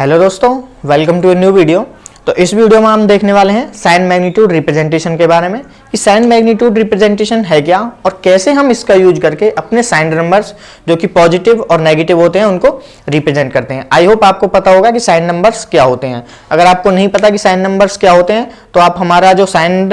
Hello दोस्तों, welcome to a new video. तो इस वीडियो में हम देखने वाले हैं साइन मैग्नीट्यूड रिप्रेजेंटेशन के बारे में कि साइन मैग्नीट्यूड रिप्रेजेंटेशन है क्या और कैसे हम इसका यूज करके अपने साइन नंबर्स जो कि पॉजिटिव और नेगेटिव होते हैं उनको रिप्रेजेंट करते हैं। आई होप आपको पता होगा कि साइन नंबर्स क्या होते हैं। अगर आपको नहीं पता कि साइन नंबर्स क्या होते हैं तो आप हमारा जो साइन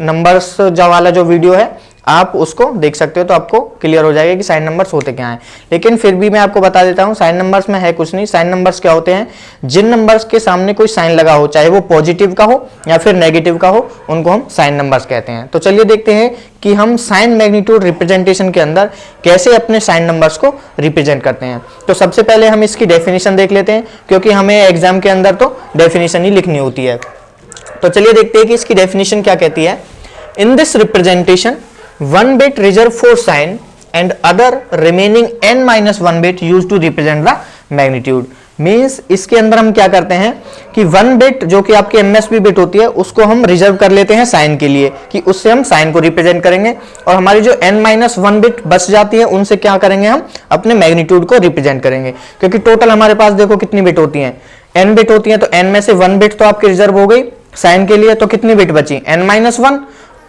नंबर्स वाला जो वीडियो है आप उसको देख सकते हो, तो आपको क्लियर हो जाएगा कि साइन नंबर्स होते क्या हैं। लेकिन फिर भी मैं आपको बता देता हूं, साइन नंबर्स में है कुछ नहीं। साइन नंबर्स क्या होते हैं? जिन नंबर्स के सामने कोई साइन लगा हो, चाहे वो पॉजिटिव का हो या फिर नेगेटिव का हो, उनको हम साइन नंबर्स कहते हैं। तो चलिए देखते हैं कि हम साइन मैग्नीट्यूड रिप्रेजेंटेशन के अंदर कैसे अपने साइन नंबर्स को रिप्रेजेंट करते हैं। तो सबसे पहले हम इसकी डेफिनेशन देख लेते हैं, क्योंकि हमें एग्जाम के अंदर तो डेफिनेशन ही लिखनी होती है। तो चलिए देखते हैं कि इसकी डेफिनेशन क्या कहती है। In this representation one bit reserved for sign and other remaining n-1 bit used to represent the magnitude। Means इसके अंदर हम क्या करते हैं कि 1 बिट जो कि आपकी MSB बिट होती है उसको हम रिजर्व कर लेते हैं साइन के लिए कि उससे हम साइन को रिप्रेजेंट करेंगे, और हमारी जो n-1 बिट बच जाती है उनसे क्या करेंगे, हम अपने मैग्नीट्यूड को रिप्रेजेंट करेंगे। क्योंकि टोटल हमारे पास देखो कितनी बिट होती है, n बिट होती है, तो n में से 1 बिट तो आपकी रिजर्व हो गई साइन के लिए, तो कितनी बिट बची n-1,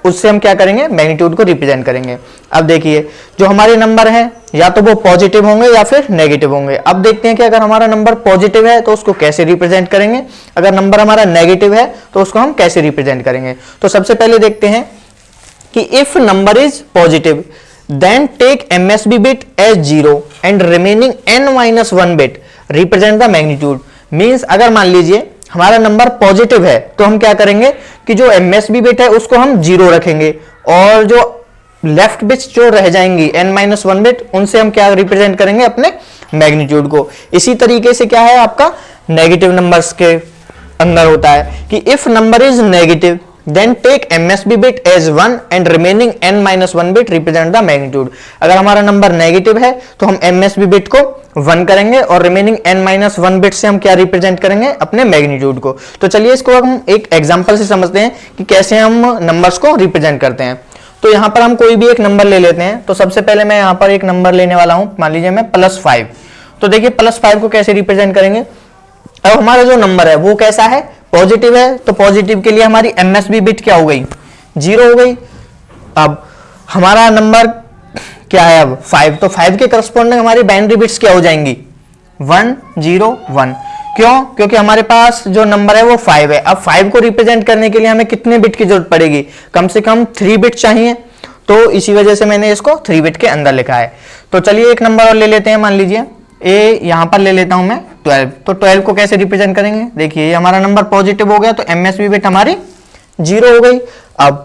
उससे हम क्या करेंगे, मैग्नीट्यूड को रिप्रेजेंट करेंगे। अब देखिए जो हमारे नंबर है या तो वो पॉजिटिव होंगे या फिर नेगेटिव होंगे। अब देखते हैं कि अगर हमारा नंबर पॉजिटिव है तो उसको कैसे रिप्रेजेंट करेंगे, अगर नंबर हमारा नेगेटिव है तो उसको हम कैसे रिप्रेजेंट करेंगे। तो सबसे पहले देखते हैं कि if number is positive then take MSB bit as 0 and remaining n-1 bit represent the magnitude. Means अगर मान लीजिए हमारा नंबर पॉजिटिव है तो हम क्या करेंगे कि जो MSB बिट है उसको हम 0 रखेंगे, और जो लेफ्ट बिट्स जो रह जाएंगी n-1 बिट उनसे हम क्या रिप्रेजेंट करेंगे, अपने मैग्नीट्यूड को। इसी तरीके से क्या है आपका नेगेटिव नंबर्स के अंदर होता है कि if number is negative then take MSB bit as 1 and remaining n-1 bit represent the magnitude. अगर हमारा नंबर नेगेटिव है तो हम MSB बिट को 1 करेंगे और रिमेनिंग n-1 बिट से हम क्या रिप्रेजेंट करेंगे, अपने मैग्नीट्यूड को। तो चलिए इसको हम एक एग्जांपल से समझते हैं कि कैसे हम नंबर्स को रिप्रेजेंट करते हैं। तो यहां पर हम कोई भी एक नंबर ले लेते हैं। तो सबसे पहले मैं यहां पर एक नंबर लेने वाला हूं, मान लीजिए मैं +5। तो देखिए +5 को कैसे रिप्रेजेंट करेंगे। अब हमारा जो नंबर है वो कैसा है, पॉजिटिव है, तो पॉजिटिव के लिए हमारी MSB बिट क्या हो गई, 0 हो गई। अब हमारा नंबर क्या है अब 5, तो 5 के करस्पॉन्डिंग हमारी बाइनरी बिट्स क्या हो जाएंगी, 1 0 1। क्यों? क्योंकि हमारे पास जो नंबर है वो 5 है। अब 5 को रिप्रेजेंट करने के लिए हमें कितने बिट की जरूरत पड़ेगी, कम से कम 3 बिट चाहिए, तो इसी वजह से मैंने इसको 3 बिट के अंदर लिखा है। तो चलिए एक नंबर और ले लेते हैं, मान लीजिए यहां पर ले लेता हूं मैं 12। तो 12 को कैसे रिप्रेजेंट करेंगे, देखिए ये हमारा नंबर पॉजिटिव हो गया तो MSB बिट हमारी 0 हो गई। अब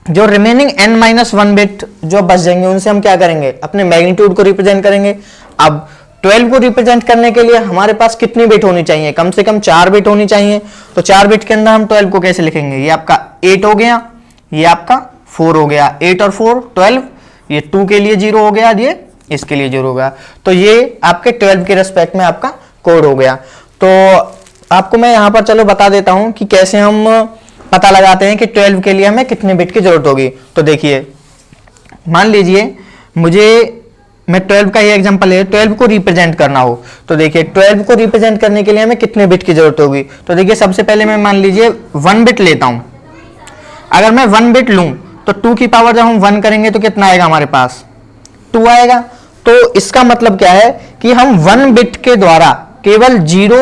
जो रिमेनिंग n-1 बिट जो बच जाएंगे उनसे हम क्या करेंगे, अपने मैग्नीट्यूड को रिप्रेजेंट करेंगे। अब 12 को रिप्रेजेंट करने के लिए हमारे पास कितनी बिट होनी चाहिए, कम से कम 4 बिट होनी चाहिए। तो 4 बिट के अंदर हम 12 को कैसे लिखेंगे, ये आपका 8 हो गया, ये आपका 4 हो गया, 8 और 4 12, ये 2 के लिए 0 हो गया, ये इसके लिए 0 हो गया। तो ये आपके 12 के रेस्पेक्ट में आपका कोड हो गया। तो आपको मैं यहां पर चलो बता देता हूं कि कैसे हम पता लगाते हैं कि 12 के लिए हमें कितने बिट की जरूरत होगी। तो देखिए मान लीजिए मैं 12 का ही एग्जांपल है, 12 को रिप्रेजेंट करना हो तो देखिए 12 को रिप्रेजेंट करने के लिए हमें कितने बिट की जरूरत होगी। तो देखिए सबसे पहले मैं मान लीजिए 1 बिट लेता हूं। अगर मैं 1 बिट लूं तो 2 की पावर जब हम 1 करेंगे तो कितना आएगा, हमारे पास 2 आएगा। तो इसका मतलब क्या है कि हम 1 बिट के द्वारा केवल 0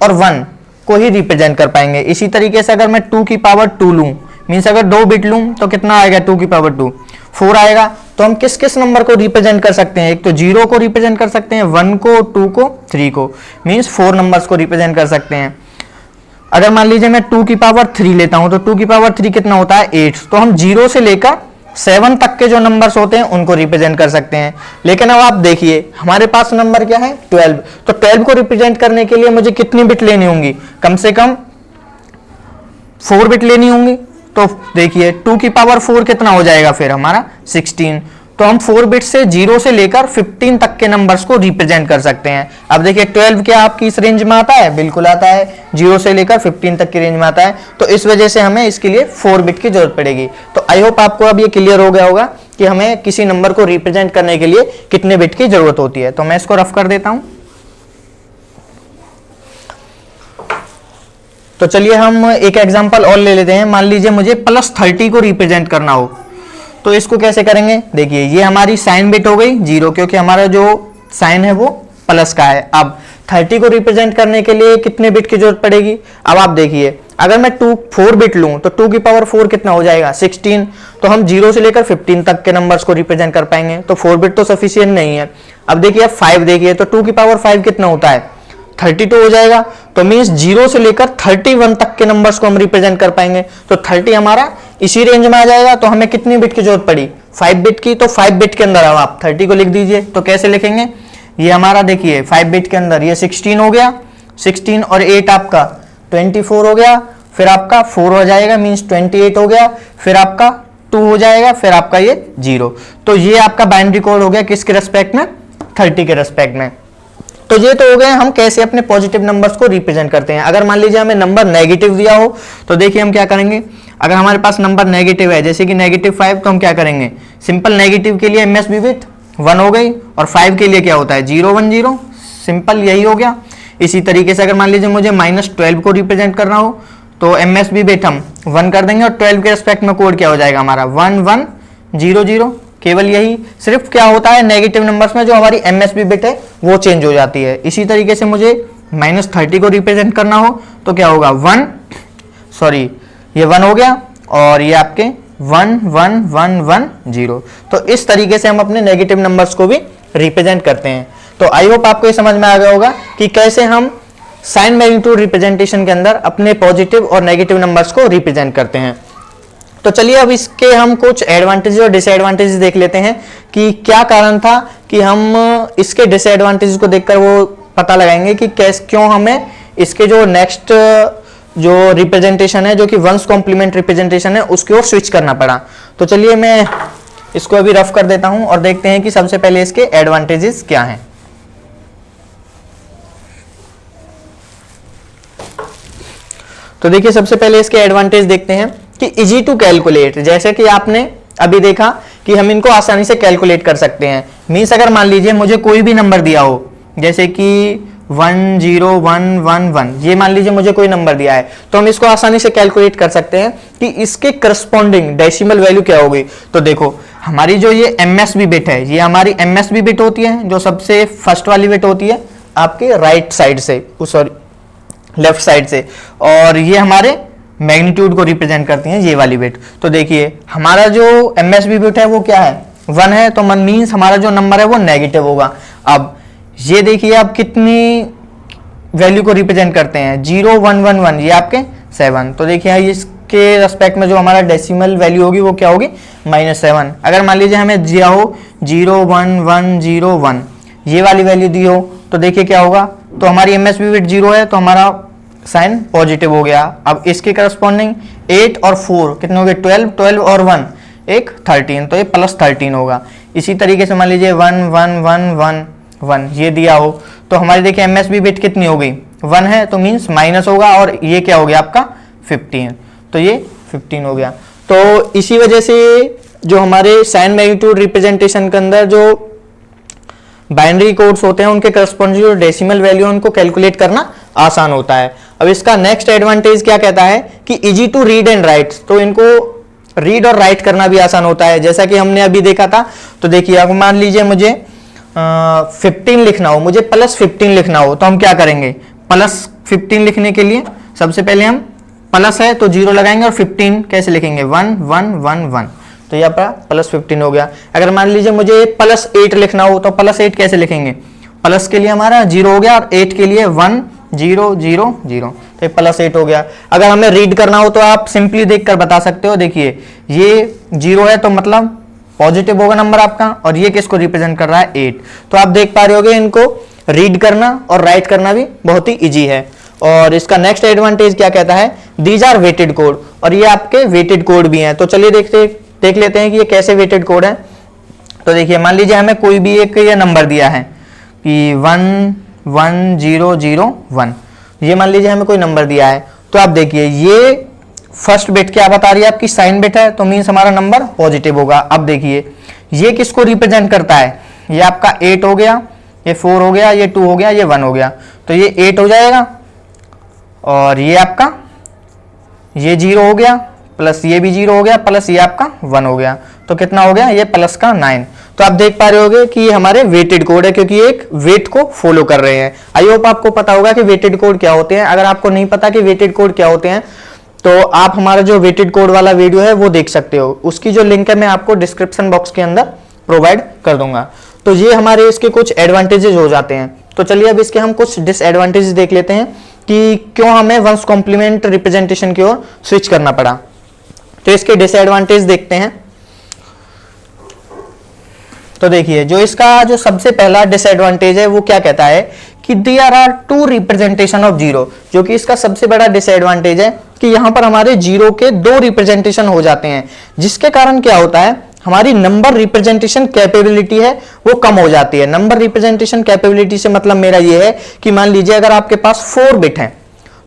और 1 को ही रिप्रेजेंट कर पाएंगे। इसी तरीके से अगर मैं 2 की पावर 2 लूं, मींस अगर 2 बिट लूं तो कितना आएगा, 2 की पावर 2 4 आएगा। तो हम किस किस नंबर को रिप्रेजेंट कर सकते हैं, एक तो 0 को रिप्रेजेंट कर सकते हैं, 1 को, 2 को, 3 को, मींस 4 नंबर्स को रिप्रेजेंट कर सकते हैं। अगर मान लीजिए मैं 2 की पावर 3 लेता हूं तो 2 की पावर 3 कितना होता है, 8। तो हम 0 से लेकर 7 तक के जो नंबर्स होते हैं उनको रिप्रेजेंट कर सकते हैं। लेकिन अब आप देखिए हमारे पास नंबर क्या है, 12। तो 12 को रिप्रेजेंट करने के लिए मुझे कितनी बिट लेनी होंगी, कम से कम 4 बिट लेनी होंगी। तो देखिए 2 की पावर 4 कितना हो जाएगा फिर हमारा 16। तो हम 4 बिट से 0 से लेकर 15 तक के नंबर्स को रिप्रेजेंट कर सकते हैं। अब देखिए 12 क्या आपकी इस रेंज में आता है, बिल्कुल आता है, 0 से लेकर 15 तक की रेंज में आता है। तो इस वजह से हमें इसके लिए 4 बिट की जरूरत पड़ेगी। तो आई होप आपको अब ये क्लियर हो गया होगा कि हमें किसी नंबर को रिप्रेजेंट करने के लिए कितने बिट की जरूरत होती है। तो मैं इसको रफ कर देता हूं। तो चलिए हम एक एग्जांपल और ले लेते हैं। मान लीजिए मुझे +30 को रिप्रेजेंट करना हो, तो इसको कैसे करेंगे? देखिए ये हमारी साइन बिट हो गई 0, क्योंकि हमारा जो साइन है वो प्लस का है। अब 30 को रिप्रेजेंट करने के लिए कितने बिट की जरूरत पड़ेगी? अब आप देखिए, अगर मैं 4 बिट लूं तो 2 की पावर 4 कितना हो जाएगा? 16। तो हम 0 से लेकर 15 तक के नंबर्स को रिप्रेजेंट कर पाएंगे, तो 4 बिट तो सफिशिएंट नहीं है। अब देखिए, अब 5 देखिए, तो 2 की पावर 5 कितना होता है? 32 हो जाएगा। तो मीन्स 0 से लेकर 31 तक के नंबर्स को हम रिप्रेजेंट कर पाएंगे। तो 30 हमारा इसी रेंज में आ जाएगा। तो हमें कितनी बिट की जरूरत पड़ी? 5 बिट की। तो 5 बिट के अंदर अब आप 30 को लिख दीजिए। तो कैसे लिखेंगे? ये हमारा देखिए 5 बिट के अंदर ये 16 हो गया, 16 और 8 आपका 24 हो गया, फिर आपका 4 हो जाएगा, मीन्स 28 हो गया, फिर आपका 2 हो जाएगा, फिर आपका ये 0। तो ये आपका बाइनरी कोड हो गया किसके रेस्पेक्ट में? 30 के रेस्पेक्ट में। तो ये तो हो गए हम कैसे अपने पॉजिटिव नंबर्स को रिप्रेजेंट करते हैं। अगर मान लीजिए हमें नंबर नेगेटिव दिया हो तो देखिए हम क्या करेंगे। अगर हमारे पास नंबर नेगेटिव है, जैसे कि -5, तो हम क्या करेंगे? सिंपल नेगेटिव के लिए MSB बिट 1 हो गई, और 5 के लिए क्या होता है? 0 1 0। सिंपल यही हो गया। इसी तरीके से अगर मान लीजिए मुझे -12 को रिप्रेजेंट करना हो तो MSB बिट हम 1 कर देंगे, और 12 के रेस्पेक्ट में कोड क्या हो जाएगा हमारा? 1 1 0 0। केवल यही, सिर्फ क्या होता है नेगेटिव नंबर्स में जो हमारी MSB बिट है वो चेंज हो जाती है। इसी तरीके से मुझे -30 को रिप्रेजेंट करना हो तो क्या होगा? ये 1 हो गया, और ये आपके 1 1 1 1 0। तो इस तरीके से हम अपने नेगेटिव नंबर्स को भी रिप्रेजेंट करते हैं। तो आई होप आपको ये समझ में आ गया होगा कि कैसे हम साइन मैग्नीट्यूड रिप्रेजेंटेशन के अंदर अपने पॉजिटिव और नेगेटिव नंबर्स को रिप्रेजेंट करते हैं। तो चलिए अब इसके हम कुछ एडवांटेजेस और डिसएडवांटेजेस देख लेते हैं कि क्या कारण था कि हम इसके डिसएडवांटेजेस को देखकर वो पता लगाएंगे कि क्यों हमें इसके जो नेक्स्ट जो रिप्रेजेंटेशन है, जो कि वंस कॉम्प्लीमेंट रिप्रेजेंटेशन है, उसकी ओर स्विच करना पड़ा। तो चलिए मैं इसको अभी रफ कर देता हूं और देखते हैं कि सबसे पहले इसके एडवांटेजेस क्या हैं। तो देखिए सबसे पहले इसके एडवांटेज देखते हैं कि इजी टू कैलकुलेट। जैसे कि आपने अभी देखा कि हम इनको आसानी से कैलकुलेट कर सकते हैं। मीन्स अगर मान लीजिए मुझे कोई भी नंबर दिया हो, जैसे कि 1 0 1 1 1, ये मान लीजिए मुझे कोई नंबर दिया है, तो हम इसको आसानी से कैलकुलेट कर सकते हैं कि इसके करस्पॉन्डिंग डेसिमल वैल्यू क्या होगी। तो देखो हमारी जो ये MSB बिट है, ये हमारी MSB बिट होती है, जो सबसे फर्स्ट वाली बिट होती है आपके राइट साइड से, सॉरी लेफ्ट साइड से, और ये हमारे मैग्नीट्यूड को रिप्रेजेंट करती हैं ये वाली बिट। तो देखिए हमारा जो MSB बिट है वो क्या है? 1 है। तो मीन्स हमारा जो नंबर है वो नेगेटिव होगा। अब ये देखिए आप कितनी वैल्यू को रिप्रेजेंट करते हैं? 0 1 1 1, ये आपके 7। तो देखिए इसके रेस्पेक्ट में जो हमारा डेसिमल वैल्यू होगी वो क्या होगी? -7। अगर मान लीजिए हमें दिया हो 0 1 1 0 1, ये वाली वैल्यू दी हो, तो देखिए क्या होगा? तो हमारी MSB बिट 0 है, तो हमारा साइन पॉजिटिव हो गया। अब इसके करस्पॉन्डिंग 8 और 4 कितने हो गए? 12 12 और 1 एक 13, तो ये +13 होगा। इसी तरीके से मान लीजिए 1 1 1 1 1 ये दिया हो, तो हमारी देखिए MSB बिट कितनी हो गई? 1 है, तो मीन्स माइनस होगा, और ये क्या हो गया आपका? 15। तो ये 15 हो गया। तो इसी वजह से जो हमारे साइन मैग्नीट्यूड रिप्रेजेंटेशन के अंदर जो बाइनरी कोड्स होते हैं उनके करस्पॉन्डिंग जो डेसिमल वैल्यू उनको कैलकुलेट करना आसान होता है। अब इसका नेक्स्ट एडवांटेज क्या कहता है कि easy to read and write. तो इनको रीड और राइट करना भी आसान होता है, जैसा कि हमने अभी देखा था। तो देखिए अब मान लीजिए मुझे 15 लिखना हो, मुझे +15 लिखना हो, तो हम क्या करेंगे? +15 लिखने के लिए सबसे पहले हम प्लस है तो 0 लगाएंगे, और 15 कैसे लिखेंगे? 1 1 1 1। तो ये आपका +15 हो गया। अगर मान लीजिए मुझे +8 लिखना हो तो +8 कैसे लिखेंगे? प्लस के लिए हमारा 0 हो गया, और 8 के लिए 1 0 0 0, तो ये +8 हो गया। अगर हमें रीड करना हो तो आप सिंपली देखकर बता सकते हो। देखिए ये 0 है तो मतलब पॉजिटिव होगा नंबर आपका, और ये किसको रिप्रेजेंट कर रहा है? 8। तो आप देख पा रहे होगे इनको रीड करना और राइट करना भी बहुत ही इजी है। और इसका नेक्स्ट एडवांटेज क्या कहता है? दीज आर वेटेड कोड, और ये आपके वेटेड कोड भी हैं। तो चलिए देख लेते हैं कि ये कैसे वेटेड कोड है। तो देखिए मान लीजिए हमें कोई भी एक ये नंबर दिया है कि 1 1 0 0 1, ये मान लीजिए हमें कोई नंबर दिया है। तो आप देखिए ये फर्स्ट बिट क्या बता रही है? आपकी साइन बिट है, तो मीन्स हमारा नंबर पॉजिटिव होगा। अब देखिए ये किसको रिप्रेजेंट करता है? ये आपका 8 हो गया, ये 4 हो गया, ये 2 हो गया, ये 1 हो गया, तो ये 8 हो जाएगा, और ये आपका ये 0 हो गया, प्लस ये भी 0 हो गया, प्लस ये आपका 1 हो गया, तो कितना हो गया, ये प्लस का 9। तो आप देख पा रहे होगे कि ये हमारे वेटेड कोड है, क्योंकि एक वेट को फॉलो कर रहे हैं। आई होप आपको पता होगा कि वेटेड कोड क्या होते हैं। अगर आपको नहीं पता कि वेटेड कोड क्या होते हैं, तो आप हमारा जो वेटेड कोड वाला वीडियो है वो देख सकते हो, उसकी जो लिंक है मैं आपको डिस्क्रिप्शन बॉक्स के अंदर प्रोवाइड कर दूंगा। तो ये हमारे इसके कुछ एडवांटेजेस हो जाते हैं। तो चलिए अब इसके हम कुछ डिसएडवांटेजेस देख लेते हैं कि क्यों हमें वंस कॉम्प्लीमेंट रिप्रेजेंटेशन की ओर स्विच करना पड़ा। तो इसके डिसएडवांटेज देखते हैं। तो देखिए, जो इसका जो सबसे पहला डिसएडवांटेज है वो क्या कहता है कि there are two representation of zero. जो कि इसका सबसे बड़ा डिसएडवांटेज है कि यहां पर हमारे जीरो के 2 रिप्रेजेंटेशन हो जाते हैं, जिसके कारण क्या होता है, हमारी नंबर रिप्रेजेंटेशन कैपेबिलिटी है वो कम हो जाती है। नंबर रिप्रेजेंटेशन कैपेबिलिटी से मतलब मेरा ये है कि मान लीजिए अगर आपके पास 4 बिट है,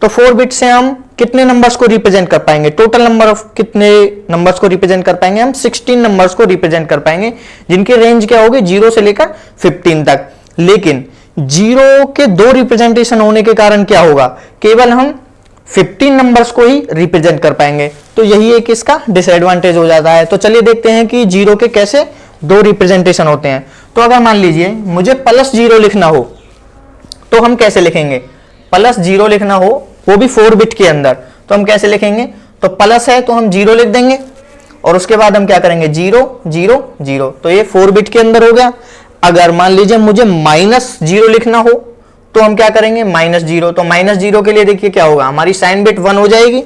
तो 4 बिट से हम कितने नंबर्स को रिप्रेजेंट कर पाएंगे, टोटल नंबर ऑफ कितने नंबर्स को रिप्रेजेंट कर पाएंगे, हम 16 नंबर्स को रिप्रेजेंट कर पाएंगे, जिनकी रेंज क्या होगी 0 से लेकर 15 तक। लेकिन 0 के 2 रिप्रेजेंटेशन होने के कारण क्या होगा, केवल हम 15 नंबर्स को ही रिप्रेजेंट कर पाएंगे। तो यही एक इसका डिसएडवांटेज हो जाता है। तो चलिए देखते हैं कि 0 के कैसे 2 रिप्रेजेंटेशन होते हैं। तो अगर मान लीजिए मुझे +0 लिखना हो, तो हम कैसे लिखेंगे, +0 लिखना हो वो भी 4 बिट के अंदर, तो हम कैसे लिखेंगे, तो प्लस है तो हम 0 लिख देंगे और उसके बाद हम क्या करेंगे 0 0 0, तो ये 4 बिट के अंदर हो गया। अगर मान लीजिए मुझे -0 लिखना हो तो हम क्या करेंगे -0, तो -0 के लिए देखिए क्या होगा, हमारी साइन बिट 1 हो जाएगी।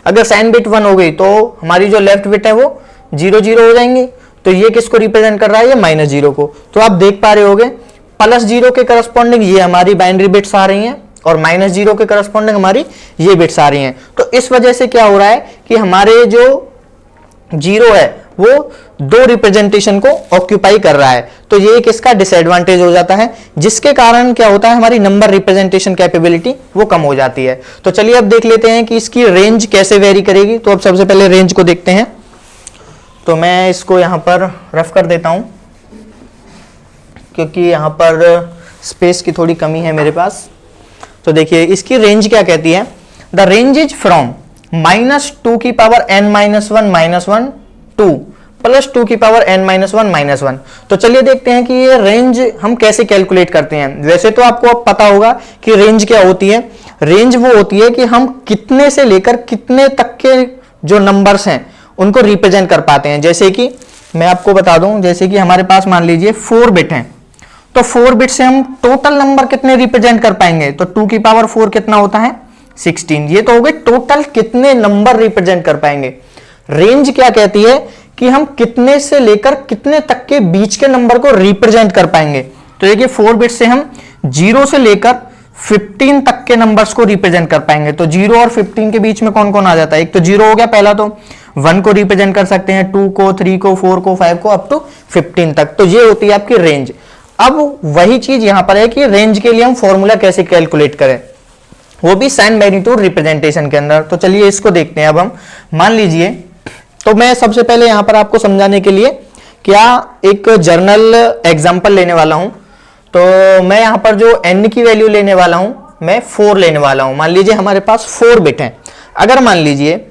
अगर साइन बिट 1 हो गई तो हमारी जो लेफ्ट बिट है वो 0 0 हो जाएंगे। तो ये किसको रिप्रेजेंट कर रहा है, ये -0 को। तो आप देख पा रहे होगे +0 के करस्पॉन्डिंग ये हमारी बाइनरी बिट्स आ रही हैं और -0 के करस्पॉन्डिंग हमारी ये बिट्स आ रही हैं। तो इस वजह से क्या हो रहा है कि हमारे जो 0 है वो 2 रिप्रेजेंटेशन को ऑक्यूपाई कर रहा है। तो ये एक इसका डिसएडवांटेज हो जाता है, जिसके कारण क्या होता है, हमारी नंबर रिप्रेजेंटेशन कैपेबिलिटी वो कम हो जाती है। तो चलिए अब देख लेते हैं कि इसकी रेंज कैसे वेरी करेगी। तो अब सबसे पहले रेंज को देखते हैं। तो मैं इसको यहां पर रफ कर देता हूं, क्योंकि यहां पर स्पेस की थोड़ी कमी है मेरे पास। तो देखिए इसकी रेंज क्या कहती है, द रेंज इज फ्रॉम -2 की पावर n -1 -1 टू +2 की पावर n -1 -1। तो चलिए देखते हैं कि ये रेंज हम कैसे कैलकुलेट करते हैं। वैसे तो आपको अब पता होगा कि रेंज क्या होती है। रेंज वो होती है कि हम कितने से लेकर कितने तक के जो नंबर्स हैं उनको रिप्रेजेंट कर पाते हैं। जैसे कि मैं आपको बता दूं, जैसे कि हमारे पास मान लीजिए 4 बिट हैं, तो 4 बिट से हम टोटल नंबर कितने रिप्रेजेंट कर पाएंगे, तो 2 की पावर 4 कितना होता है 16। ये तो हो गए टोटल कितने नंबर रिप्रेजेंट कर पाएंगे। रेंज क्या कहती है कि हम कितने से लेकर कितने तक के बीच के नंबर को रिप्रेजेंट कर पाएंगे। तो देखिए 4 बिट से हम 0 से लेकर 15 तक के नंबर्स को रिप्रेजेंट कर पाएंगे। तो 0 और 15 के बीच में कौन कौन आ जाता है, एक तो 0 हो गया पहला, तो 1 को रिप्रेजेंट कर सकते हैं, 2 को, 3 को, 4 को, 5 को, अप टू 15 तक। तो ये होती है आपकी रेंज। अब वही चीज यहां पर है कि रेंज के लिए हम फॉर्मूला कैसे कैलकुलेट करें, वो भी साइन मैग्नीट्यूड रिप्रेजेंटेशन के अंदर। तो चलिए इसको देखते हैं। अब हम मान लीजिए, तो मैं सबसे पहले यहां पर आपको समझाने के लिए क्या एक जर्नल एग्जांपल लेने वाला हूं। तो मैं यहां पर जो n की वैल्यू लेने वाला हूं, मैं 4 लेने वाला हूं। मान लीजिए हमारे पास 4 बिट है। अगर मान लीजिए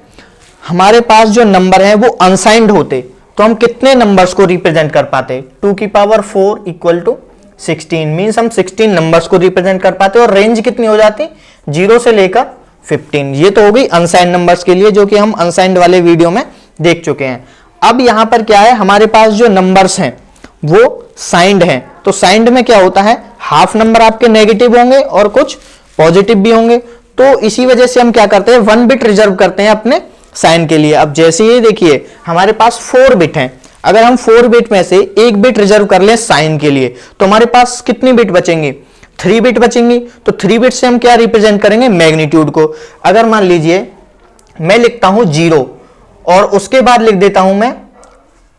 हमारे पास जो नंबर है वो अनसाइंड होते, तो हम कितने नंबर्स को रिप्रेजेंट कर पाते, 2 की पावर 4 इक्वल टू 16, मीन्स हम 16 नंबर्स को रिप्रेजेंट कर पाते और रेंज कितनी हो जाती, 0 से लेकर 15। ये तो हो गई अनसाइंड नंबर्स के लिए, जो कि हम अनसाइंड वाले वीडियो में देख चुके हैं। अब यहां पर क्या है, हमारे पास जो नंबर्स हैं वो साइंड हैं। तो साइंड में क्या होता है, हाफ नंबर आपके नेगेटिव होंगे और कुछ पॉजिटिव भी होंगे। तो इसी वजह से हम क्या करते हैं, 1 बिट रिजर्व करते हैं अपने साइन के लिए। अब जैसे ये देखिए हमारे पास 4 बिट हैं, अगर हम 4 बिट में से 1 बिट रिजर्व कर लें साइन के लिए, तो हमारे पास कितनी बिट बचेंगी, 3 बिट बचेंगी। तो 3 बिट से हम क्या रिप्रेजेंट करेंगे, मैग्नीट्यूड को। अगर मान लीजिए मैं लिखता हूं 0 और उसके बाद लिख देता हूं मैं,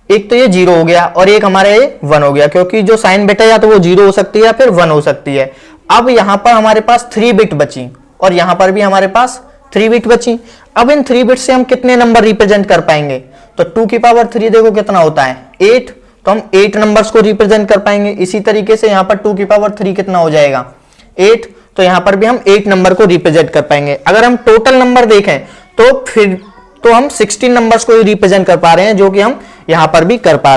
एक तो ये 0 हो गया और एक हमारा ये 1 हो गया, क्योंकि जो साइन बिट है या तो वो 0 हो सकती है या फिर 1 हो सकती है। अब यहां पर हमारे पास 3 बिट बची और यहां पर भी हमारे पास 3 बिट बची। अब इन 3 बिट से हम कितने नंबर रिप्रेजेंट कर पाएंगे, तो 2 की पावर 3 देखो कितना होता है 8, तो हम 8 नंबर्स को रिप्रेजेंट कर पाएंगे। इसी तरीके से यहां पर 2 की पावर 3 कितना हो जाएगा 8, तो यहां पर भी हम 8 नंबर को रिप्रेजेंट कर पाएंगे। अगर हम टोटल नंबर देखें तो हम 16 नंबर्स को ही रिप्रेजेंट कर पा रहे हैं, जो कि हम यहां पर भी कर पा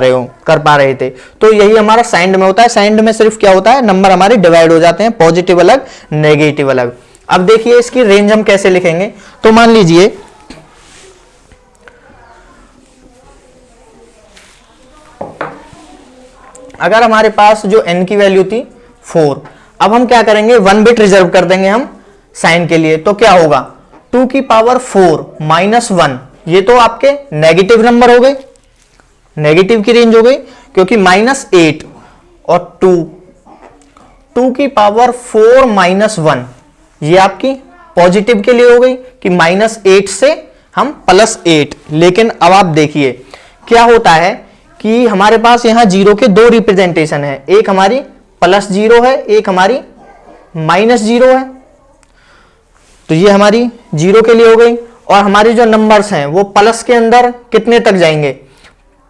रहे थे। तो यही हमारा साइंड में होता है। साइंड में सिर्फ क्या होता है, नंबर हमारे डिवाइड हो जाते हैं, पॉजिटिव अलग नेगेटिव अलग। अब देखिए इसकी रेंज हम कैसे लिखेंगे। तो मान लीजिए अगर हमारे पास जो n की वैल्यू थी 4, अब हम क्या करेंगे, 1 बिट रिजर्व कर देंगे हम साइन के लिए। तो क्या होगा, 2 की पावर 4 माइनस 1, ये तो आपके नेगेटिव नंबर हो गए, नेगेटिव की रेंज हो गई, क्योंकि -8 और 2 की पावर 4 माइनस 1, ये आपकी पॉजिटिव के लिए हो गई कि -8 से हम +8। लेकिन अब आप देखिए क्या होता है कि हमारे पास यहां जीरो के दो रिप्रेजेंटेशन है, एक हमारी +0 है, एक हमारी -0 है। तो ये हमारी जीरो के लिए हो गई, और हमारी जो नंबर्स हैं वो प्लस के अंदर कितने तक जाएंगे,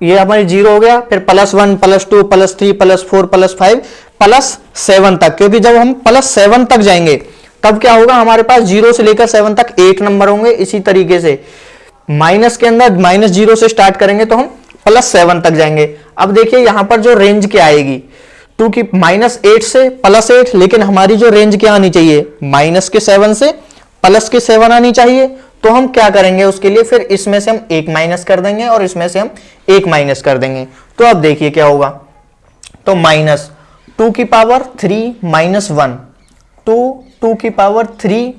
ये हमारी 0 हो गया, फिर +1 +2 +3 +4 +5 +7 तक, क्योंकि जब हम +7 तक जाएंगे तब क्या होगा, हमारे पास 0 से लेकर 7 तक 8 नंबर होंगे। इसी तरीके से माइनस के अंदर -0 से स्टार्ट करेंगे तो हम +7 तक जाएंगे। अब देखिए यहां पर जो रेंज क्या आएगी, 2 की -8 से +8, लेकिन हमारी जो रेंज क्या आनी चाहिए, -7 से +7 आनी चाहिए। तो हम क्या करेंगे उसके लिए, फिर इसमें से हम 1 माइनस कर देंगे और इसमें से हम 1 माइनस कर देंगे। तो अब देखिए क्या होगा, तो -2 की पावर 3 -1, 2 की पावर 3,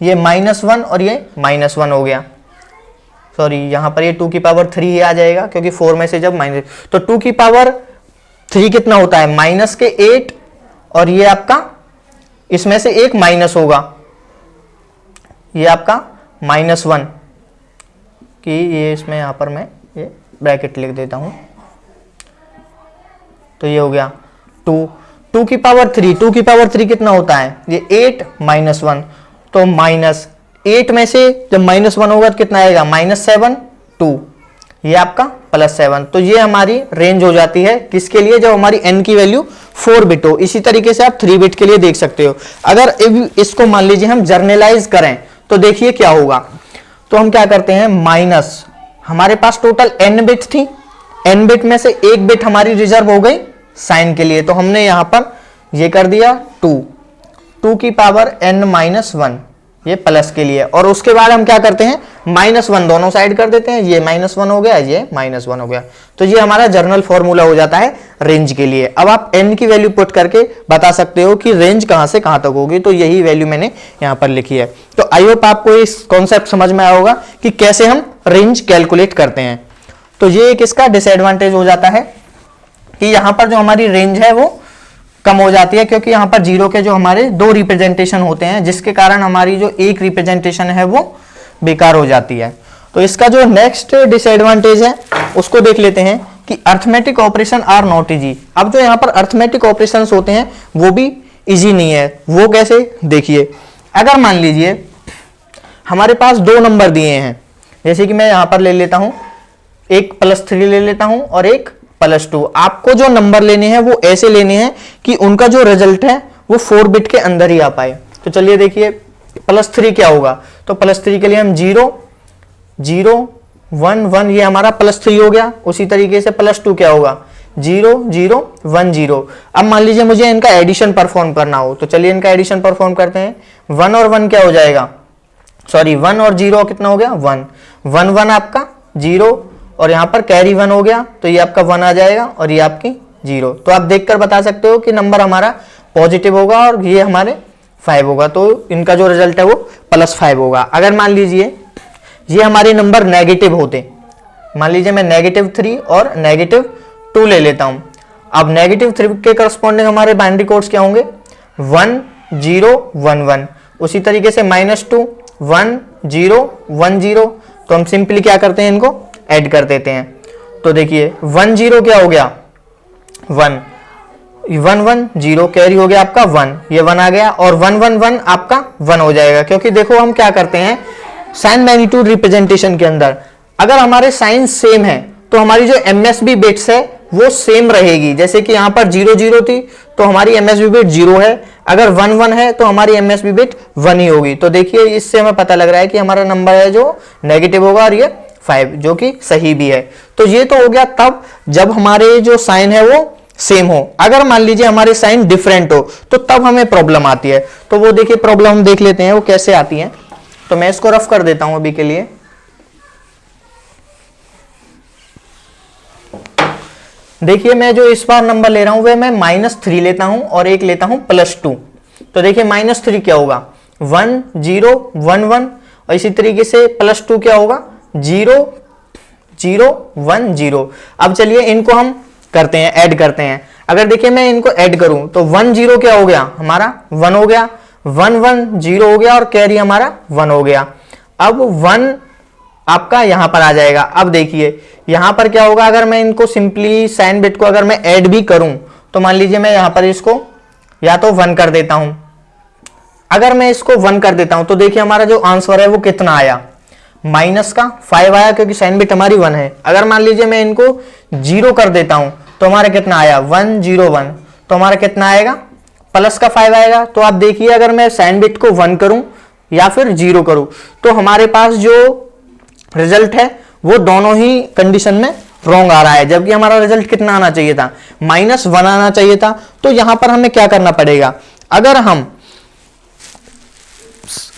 ये -1 और ये -1 हो गया। सॉरी, यहां पर ये 2 की पावर 3 ही आ जाएगा, क्योंकि 4 में से जब माइनस, तो 2 की पावर 3 कितना होता है, -8, और ये आपका इसमें से एक माइनस होगा, ये आपका -1, कि ये इसमें यहां पर मैं ये ब्रैकेट लिख देता हूं। तो ये हो गया 2 की पावर 3, 2 की पावर 3 कितना होता है, ये 8 -1, तो -8 में से जब -1 होगा तो कितना आएगा, -7 2, ये आपका +7। तो ये हमारी रेंज हो जाती है किसके लिए, जब हमारी n की वैल्यू 4 बिट हो। इसी तरीके से आप 3 बिट के लिए देख सकते हो। अगर इसको मान लीजिए हम जर्नलाइज करें तो देखिए क्या होगा। तो हम क्या करते हैं, माइनस, हमारे पास टोटल n बिट थी, n बिट में से 1 बिट हमारी रिजर्व हो गई साइन के लिए, तो हमने यहां पर ये कर दिया 2 की पावर n-1, ये प्लस के लिए। और उसके बाद हम क्या करते हैं, -1 दोनों साइड कर देते हैं, ये -1 हो गया, ये -1 हो गया। तो ये हमारा जर्नल फॉर्मूला हो जाता है रेंज के लिए। अब आप n की वैल्यू पुट करके बता सकते हो कि रेंज कहां से कहां तक होगी। तो यही वैल्यू मैंने यहां पर लिखी है। तो आई होप आपको इस कॉन्सेप्ट समझ में आया होगा कि कैसे हम रेंज कैलकुलेट करते हैं। तो ये एक इसका डिसएडवांटेज हो जाता है कि यहां पर जो हमारी रेंज है वो कम हो जाती है, क्योंकि यहां पर जीरो के जो हमारे 2 रिप्रेजेंटेशन होते हैं, जिसके कारण हमारी जो एक रिप्रेजेंटेशन है वो बेकार हो जाती है। तो इसका जो नेक्स्ट डिसएडवांटेज है उसको देख लेते हैं कि arithmetic operation are not easy. अब जो यहाँ पर अर्थमेटिक ऑपरेशंस होते हैं वो भी इजी नहीं है। वो कैसे, देखिए अगर मान लीजिए हमारे पास 2 नंबर दिए हैं, जैसे कि मैं यहां पर ले लेता हूं, एक +3 ले लेता हूं और एक +2। आपको जो नंबर लेने हैं वो ऐसे लेने हैं कि उनका जो रिजल्ट है वो 4 बिट के अंदर ही आ पाए। तो चलिए देखिए +3 क्या होगा, तो +3 के लिए हम 0 0 1 1, ये हमारा +3 हो गया। उसी तरीके से +2 क्या होगा, 0 0 1 0। अब मान लीजिए मुझे इनका एडिशन परफॉर्म करना हो, तो चलिए इनका एडिशन परफॉर्म करते हैं। 1 और 1 क्या हो जाएगा, सॉरी 1 और 0 कितना हो गया, 1 1 1 आपका 0, और यहां पर कैरी 1 हो गया, तो ये आपका 1 आ जाएगा और ये आपकी 0। तो आप देखकर बता सकते हो कि नंबर हमारा पॉजिटिव होगा और ये हमारे 5 होगा, तो इनका जो रिजल्ट है वो +5 होगा। अगर मान लीजिए ये हमारे नंबर नेगेटिव होते, मान लीजिए मैं -3 और -2 ले लेता हूं। अब -3 के करस्पॉन्डिंग हमारे बाइनरी कोड्स क्या होंगे, 1 0 1 1। उसी तरीके से -2 1 0 1 0। तो हम सिंपली क्या करते हैं, इनको ऐड कर देते हैं। तो देखिए 1 0 क्या हो गया, 1 1 1 0, कैरी हो गया आपका 1, ये 1 आ गया, और 1 1 1 आपका 1 हो जाएगा। क्योंकि देखो हम क्या करते हैं साइन मैग्नीट्यूड रिप्रेजेंटेशन के अंदर, अगर हमारे साइन सेम है तो हमारी जो MSB बिट्स है वो सेम रहेगी। जैसे कि यहाँ पर 0 0 थी तो हमारी एमएसबी बिट 0 है, अगर 1 1 है तो हमारी एमएसबी बिट 1 ही होगी। तो देखिए इससे हमें पता लग रहा है कि हमारा नंबर है जो नेगेटिव होगा और ये 5 जो कि सही भी है। तो ये तो हो गया तब जब हमारे जो साइन है वो सेम हो। अगर मान लीजिए हमारे साइन डिफरेंट हो तो तब हमें प्रॉब्लम आती है। तो वो देखिए प्रॉब्लम हम देख लेते हैं वो कैसे आती है। तो मैं इसको रफ कर देता हूं अभी के लिए। देखिए मैं जो इस बार नंबर ले रहा हूं वह मैं -3 लेता हूं और एक लेता हूं +2। तो देखिए -3 क्या होगा 1 0 1 1 और इसी तरीके से +2 क्या होगा 0 0 1 0। अब चलिए इनको हम करते हैं, ऐड करते हैं। अगर देखिए मैं इनको ऐड करूं तो 1 0 क्या हो गया हमारा 1 हो गया, 1 1 0 हो गया और कैरी हमारा 1 हो गया। अब 1 आपका यहां पर आ जाएगा। अब देखिए यहां पर क्या होगा, अगर मैं इनको सिंपली साइन बिट को अगर मैं ऐड भी करूं तो मान लीजिए मैं यहां पर इसको या तो 1 कर देता हूं। अगर मैं इसको 1 कर देता हूं तो देखिए हमारा जो आंसर है वो कितना आया -5 आया क्योंकि साइन बिट हमारी 1 है। अगर मान लीजिए मैं इनको 0 कर देता हूं तो हमारा कितना आया 1 0 1, तो हमारा कितना आएगा +5 आएगा। तो आप देखिए अगर मैं साइन बिट को 1 करूं या फिर 0 करूं तो हमारे पास जो रिजल्ट है वो दोनों ही कंडीशन में रॉन्ग आ रहा है, जबकि हमारा रिजल्ट कितना आना चाहिए था -1 आना चाहिए था। तो यहां पर हमें क्या करना पड़ेगा, अगर हम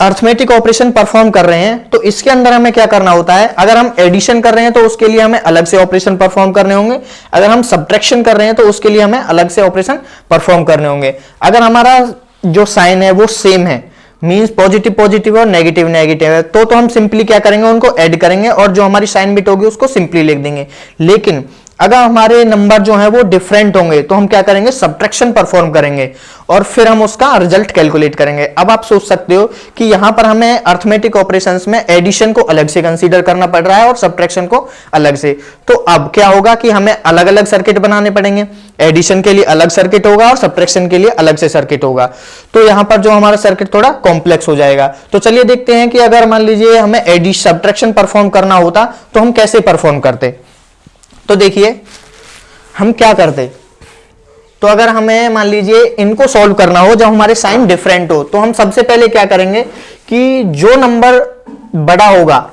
अर्थमेटिक ऑपरेशन परफॉर्म कर रहे हैं तो इसके अंदर हमें क्या करना होता है, अगर हम एडिशन कर रहे हैं तो उसके लिए हमें अलग से ऑपरेशन परफॉर्म करने होंगे, अगर हम सब्ट्रैक्शन कर रहे हैं तो उसके लिए हमें अलग से ऑपरेशन परफॉर्म करने होंगे। अगर हमारा जो साइन है वो सेम है, मींस पॉजिटिव पॉजिटिव और नेगेटिव नेगेटिव है, तो हम सिंपली क्या करेंगे उनको ऐड करेंगे और जो हमारी साइन बिट होगी उसको सिंपली लिख देंगे। लेकिन अगर हमारे नंबर जो है वो डिफरेंट होंगे तो हम क्या करेंगे सब्ट्रैक्शन परफॉर्म करेंगे और फिर हम उसका रिजल्ट कैलकुलेट करेंगे। अब आप सोच सकते हो कि यहां पर हमें अर्थमेटिक ऑपरेशंस में एडिशन को अलग से कंसीडर करना पड़ रहा है और सब्ट्रैक्शन को अलग से। तो अब क्या होगा कि हमें अलग अलग सर्किट बनाने पड़ेंगे, एडिशन के लिए अलग सर्किट होगा और सब्ट्रैक्शन के लिए अलग से सर्किट होगा। तो यहां पर जो हमारा सर्किट थोड़ा कॉम्प्लेक्स हो जाएगा। तो चलिए देखते हैं कि अगर मान लीजिए हमें एडिशन सब्ट्रैक्शन परफॉर्म करना होता तो हम कैसे परफॉर्म करते। तो देखिए हम क्या करते, तो अगर हमें मान लीजिए इनको सॉल्व करना हो जब हमारे साइन डिफरेंट हो तो हम सबसे पहले क्या करेंगे कि जो नंबर बड़ा होगा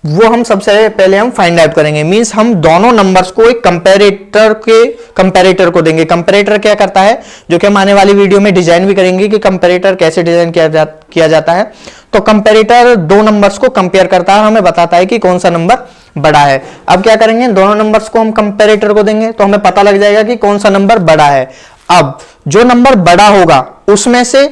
वो हम सबसे पहले हम फाइंड आउट करेंगे। मींस हम दोनों नंबर्स को एक कंपैरेटर को देंगे। कंपैरेटर क्या करता है, जो कि हम आने वाली वीडियो में डिजाइन भी करेंगे कि कंपैरेटर कैसे डिजाइन किया जाता है। तो कंपैरेटर दो नंबर्स को कंपेयर करता है, हमें बताता है कि कौन सा नंबर बड़ा है। अब क्या करेंगे, दोनों नंबर्स को हम कंपैरेटर को देंगे तो हमें पता लग जाएगा कि कौन सा नंबर बड़ा है। अब जो नंबर बड़ा होगा उसमें से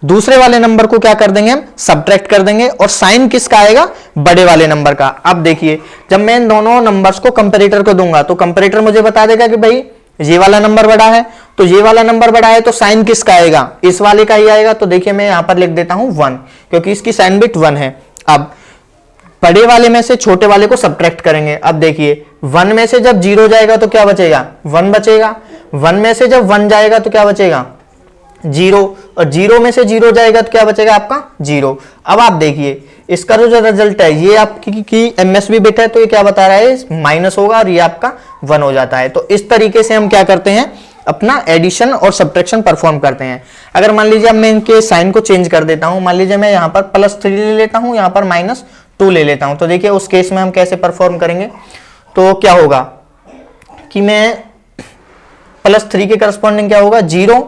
दूसरे वाले नंबर को क्या कर देंगे, हम सब्ट्रैक्ट कर देंगे और साइन किसका आएगा, बड़े वाले नंबर का। अब देखिए जब मैं इन दोनों नंबर्स को कंपैरेटर को दूंगा तो कंपैरेटर मुझे बता देगा कि भाई ये वाला नंबर बड़ा है, तो ये वाला नंबर बड़ा है तो साइन किसका आएगा, इस वाले का ही आएगा। तो देखिए मैं यहां पर लिख देता हूं 1 क्योंकि इसकी साइन बिट 1 है। अब बड़े वाले में से छोटे वाले को सब्ट्रैक्ट करेंगे। अब देखिए 1 में से जब 0 जाएगा तो क्या बचेगा, 1 बचेगा। 1 में से जब 1 जाएगा तो क्या बचेगा, 0, और 0 में से 0 जाएगा तो क्या बचेगा आपका 0। अब आप देखिए इसका जो रिजल्ट है ये आपकी एमएसबी बिट है तो ये क्या बता रहा है माइनस होगा और ये आपका 1 हो जाता है। तो इस तरीके से हम क्या करते हैं, अपना एडिशन और सब्ट्रैक्शन परफॉर्म करते हैं। अगर मान लीजिए अब मैं इनके साइन को चेंज कर देता हूं, मान लीजिए मैं यहां पर +3 ले लेता हूं, यहां पर -2 ले लेता हूं, तो देखिए उस केस में हम कैसे परफॉर्म करेंगे। तो क्या होगा कि मैं +3 के करस्पॉन्डिंग क्या होगा 0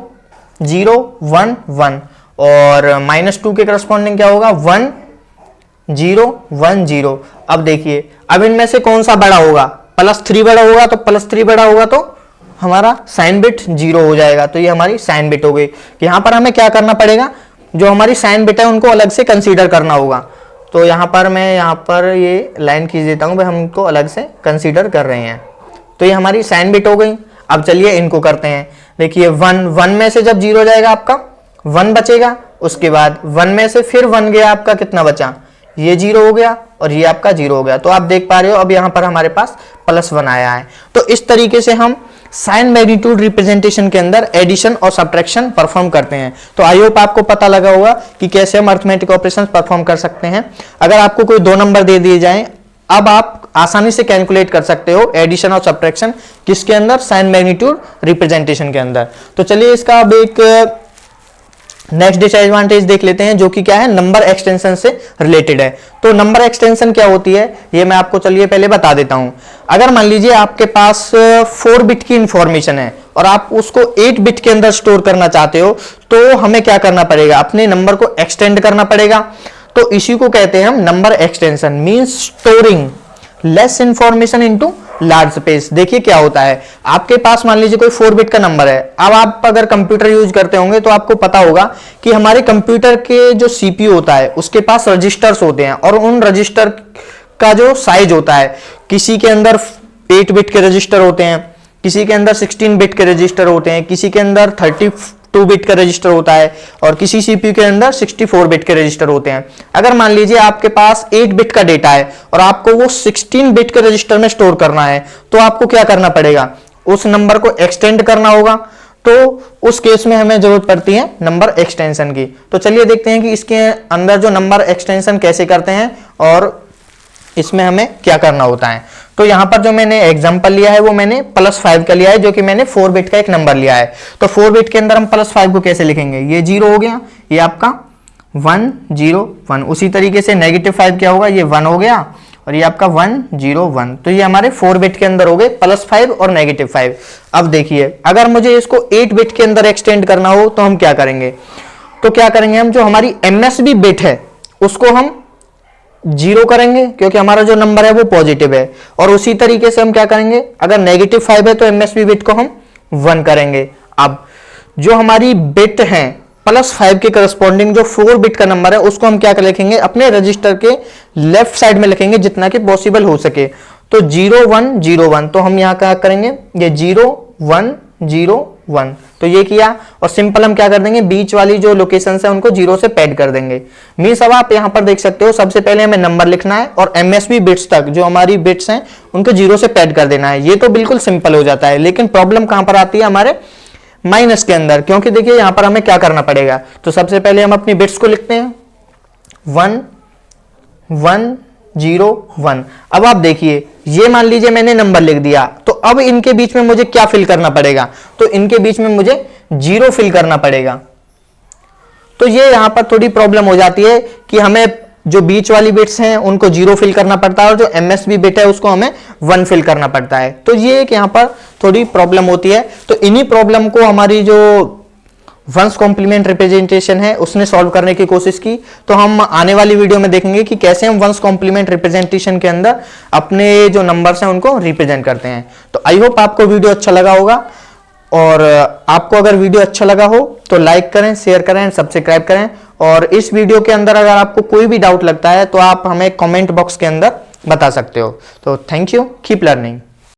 0 1 1 और -2 के करस्पॉन्डिंग क्या होगा 1 0 1 0। अब देखिए अब इनमें से कौन सा बड़ा होगा, +3 बड़ा होगा, तो +3 बड़ा होगा तो हमारा साइन बिट 0 हो जाएगा। तो ये हमारी साइन बिट हो गई। यहां पर हमें क्या करना पड़ेगा, जो हमारी साइन बिट है उनको अलग से कंसीडर करना होगा। तो यहां पर मैं यहां पर ये लाइन खींच देता हूं, भाई हम इनको अलग से कंसीडर कर रहे हैं। तो ये हमारी साइन बिट हो गई। अब चलिए इनको करते हैं। देखिए 1 में से जब 0 जाएगा आपका 1 बचेगा, उसके बाद 1 में से फिर 1 गया आपका, कितना बचा, ये 0 हो गया और ये आपका 0 हो गया। तो आप देख पा रहे हो अब यहां पर हमारे पास +1 आया है। तो इस तरीके से हम साइन मैग्नीट्यूड रिप्रेजेंटेशन के अंदर एडिशन और सब्ट्रैक्शन परफॉर्म करते हैं। तो आई होप आपको पता लगा होगा कि कैसे हम अरिथमेटिक ऑपरेशंस परफॉर्म कर सकते हैं। अगर आपको कोई 2 नंबर दे दिए जाएं, अब आप आसानी से कैलकुलेट कर सकते हो एडिशन और सब्ट्रैक्शन किसके अंदर, साइन मैग्नीट्यूड रिप्रेजेंटेशन के अंदर। तो चलिए इसका अब एक नेक्स्ट डिसएडवांटेज देख लेते हैं, जो कि क्या है, नंबर एक्सटेंशन से रिलेटेड है। तो नंबर एक्सटेंशन क्या होती है ये मैं आपको चलिए पहले बता देता हूं। अगर मान लीजिए आपके पास 4 बिट की इंफॉर्मेशन है और आप उसको 8 बिट के अंदर स्टोर करना चाहते हो, तो हमें क्या करना पड़ेगा, अपने नंबर को एक्सटेंड करना पड़ेगा। तो इसी को कहते हैं हम number extension, means storing less information into large space. देखिए क्या होता है, आपके पास मान लीजिए कोई 4 बिट का नंबर है। अब आप अगर कंप्यूटर यूज करते होंगे तो आपको पता होगा कि हमारे कंप्यूटर के जो सीपीयू होता है उसके पास रजिस्टर्स होते हैं, और उन रजिस्टर का जो साइज होता है, किसी के अंदर 8 बिट के रजिस्टर होते हैं, किसी के अंदर 16 बिट के रजिस्टर होते हैं, किसी के अंदर 32 बिट का रजिस्टर होता है, और किसी सीपीयू के अंदर 64 बिट के रजिस्टर होते हैं। अगर मान लीजिए आपके पास 8 बिट का डेटा है और आपको वो 16 बिट के रजिस्टर में स्टोर करना है, तो आपको क्या करना पड़ेगा, उस नंबर को एक्सटेंड करना होगा। तो उस केस में हमें जरूरत पड़ती है नंबर एक्सटेंशन की। तो चलिए देखते हैं कि इसके अंदर जो नंबर एक्सटेंशन कैसे करते हैं और इसमें हमें क्या करना होता है। तो यहां पर जो मैंने एग्जांपल लिया है वो मैंने +5 का लिया है, जो कि मैंने 4 बिट का एक नंबर लिया है। तो 4 बिट के अंदर हम +5 को कैसे लिखेंगे, ये 0 हो गया, ये आपका 1 0 1। उसी तरीके से -5 क्या होगा, ये 1 हो गया, और ये आपका 1 0 1। तो ये हमारे 4 बिट के अंदर हो गए +5 और -5। अब देखिए अगर मुझे इसको 8 बिट के अंदर एक्सटेंड करना हो तो हम क्या करेंगे, तो क्या करेंगे हम, जो हमारी MSB बिट है उसको हम 0 करेंगे, क्योंकि हमारा जो नंबर है वो पॉजिटिव है। और उसी तरीके से हम क्या करेंगे, अगर -5 है तो MSB बिट को हम 1 करेंगे। अब जो हमारी बिट है +5 के करस्पॉन्डिंग जो 4 बिट का नंबर है उसको हम क्या लिखेंगे, अपने रजिस्टर के लेफ्ट साइड में लिखेंगे जितना कि पॉसिबल हो सके। तो 0 1 0 1, तो हम यहाँ क्या करेंगे, ये 0 1 0 1, तो ये किया, और सिंपल हम क्या कर देंगे, बीच वाली जो लोकेशन है उनको 0 से पैड कर देंगे। मींस अब आप यहां पर देख सकते हो, सबसे पहले हमें नंबर लिखना है और MSB बिट्स तक जो हमारी बिट्स हैं उनको 0 से पैड कर देना है। ये तो बिल्कुल सिंपल हो जाता है, लेकिन प्रॉब्लम कहां पर आती है, हमारे माइनस के अंदर। क्योंकि देखिए यहां पर हमें क्या करना पड़ेगा, तो सबसे पहले हम अपनी बिट्स को लिखते हैं 1 1 0 1। अब आप देखिए ये मान लीजिए मैंने नंबर लिख दिया, तो अब इनके बीच में मुझे क्या फिल करना पड़ेगा, तो इनके बीच में मुझे 0 फिल करना पड़ेगा। तो ये यहां पर थोड़ी प्रॉब्लम हो जाती है कि हमें जो बीच वाली बिट्स हैं उनको 0 फिल करना पड़ता है, और जो MSB बिट है उसको हमें 1 फिल करना पड़ता है। तो ये एक यहां पर थोड़ी प्रॉब्लम होती है। तो इन्हीं प्रॉब्लम को हमारी जो वंस कॉम्प्लीमेंट रिप्रेजेंटेशन है उसने सॉल्व करने की कोशिश की। तो हम आने वाली वीडियो में देखेंगे कि कैसे हम वंस कॉम्प्लीमेंट रिप्रेजेंटेशन के अंदर अपने जो नंबर्स हैं उनको रिप्रेजेंट करते हैं। तो आई होप आपको वीडियो अच्छा लगा होगा, और आपको अगर वीडियो अच्छा लगा हो तो लाइक करें, शेयर करें एंड सब्सक्राइब करें। और इस वीडियो के अंदर अगर आपको कोई भी डाउट लगता है तो आप हमें कमेंट बॉक्स के अंदर बता सकते हो। तो थैंक यू, कीप लर्निंग।